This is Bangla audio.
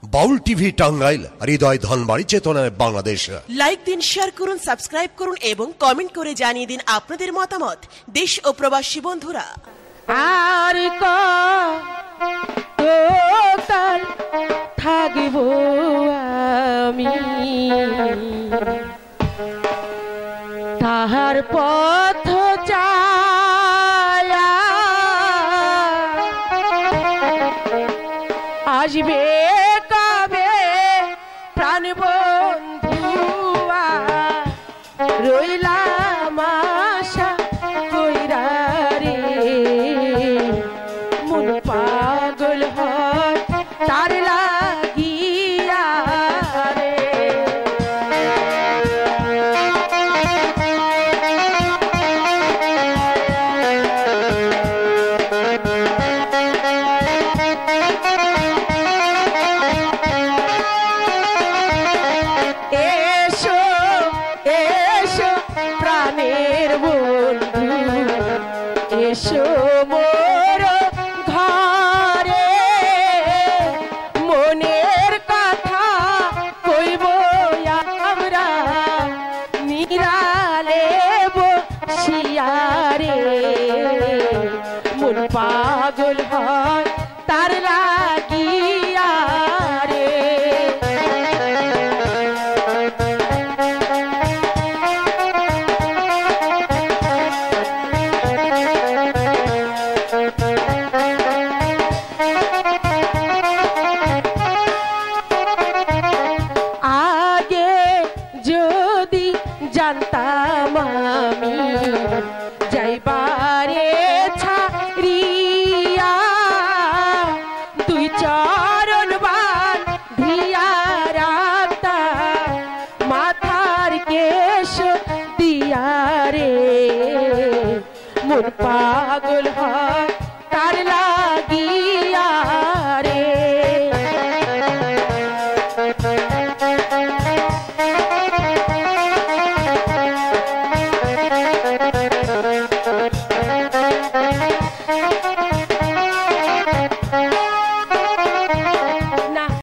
বাউল টিভি টাঙ্গাইল, হৃদয় ধনবাড়ি, চেতনায় বাংলাদেশ। লাইক দিন, শেয়ার করুন, সাবস্ক্রাইব করুন এবং কমেন্ট করে জানিয়ে দিন আপনাদের মতামত দেশ ও প্রবাসী বন্ধুরা। আর কতকাল থাকব আমি তাহার পথ চায়া, আসবে কবে প্রাণ বন্ধুয়া, রইলাম আশা কইরা রে, মন পাগল হয় তার লাগিয়া রে। এসো এসো প্রাণের বন্ধু, এসো মোর ঘরে, মনের কথা কইব আমরা নিরালে বসিয়া রে, মন পাগল হয় তার লাগিয়া রে। আগে যদি জানতাম আমি যাইবারে ছাড়িয়া, দুই চরণ বান ধিয়া রাখতাম মাথার কেশ দিয়া রে, মন পাগল হয়